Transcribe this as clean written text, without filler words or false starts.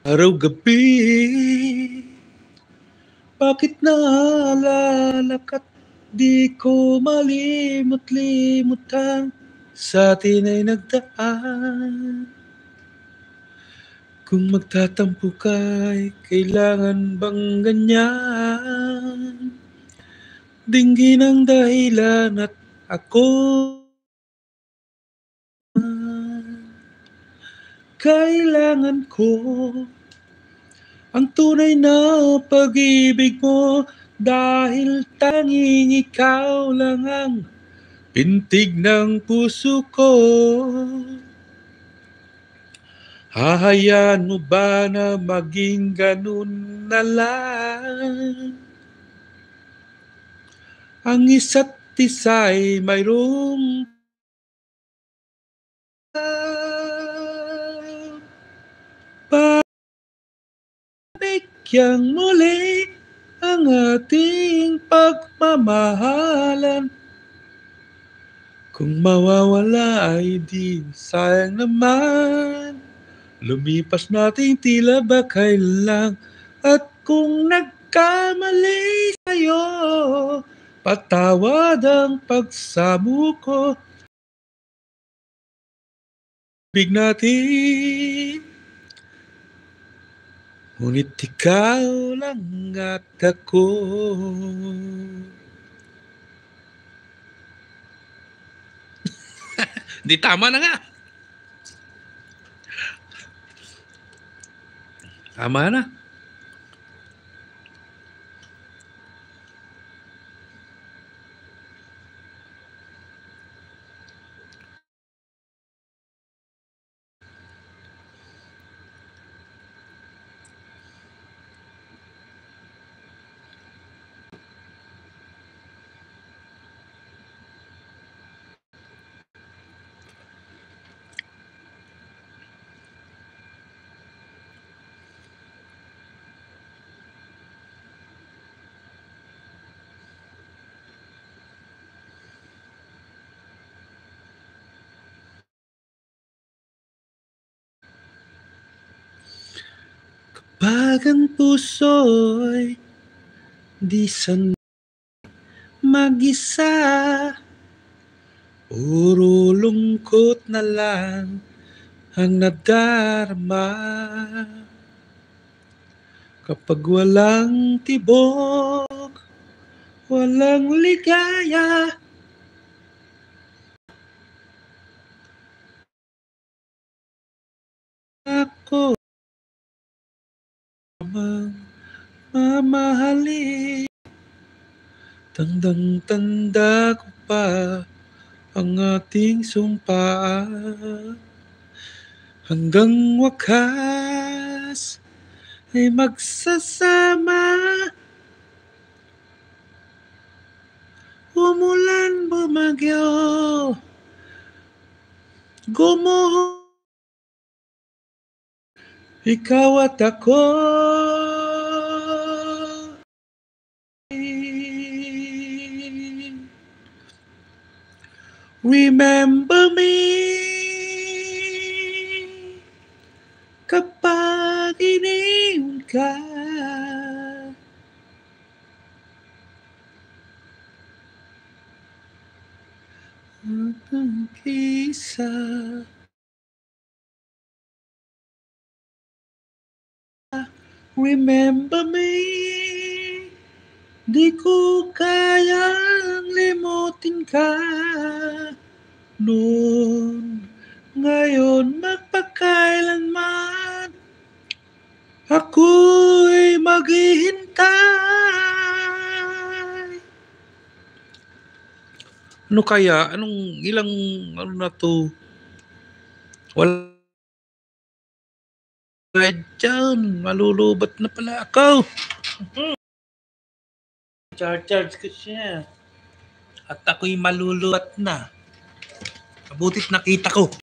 Araw-gabi, bakit naalala ka't di ko malimot-limutan sa atin ay nagdaan. Kung magtatampo ka'y kailangan bang ganyan? Dinggin ang dahilan at ako kailangan ko ang tunay na pag-ibig mo dahil tanging ikaw lang ang pintig ng puso ko. Hahayaan mo ba na maging ganun na lang? Ang isa't isa'y mayroong pabigyang muli ang ating pagmamahalan. Kung mawawala ay di sayang naman. Lumipas natin tila ba kailan. At kung nagkamali sa'yo, patawad ang pagsamo ko. Big natin, ngunit ikaw lang at ako. Di tama na nga. Tama na. Kapag ang puso'y di sanay mag-isa, puro lungkot na lang ang nadarama. Kapag walang tibok, walang ligaya, ako mamahalin. Tandang-tanda ko pa ang ating sumpa. Hanggang wakas ay magsasama. Umulan, bumagyo, gumuho, ikaw at ako. Remember me kapag iniwan ka. Ang kisa remember me, di ko kayang limutin ka noon, ngayon magpakailanman ako'y maghihintay. Ano kaya? Anong ilang ano na to? Wala dyan. Malulubat na pala ako. Charge ko siya. At ako'y malulubat na. Mabutit nakita ko.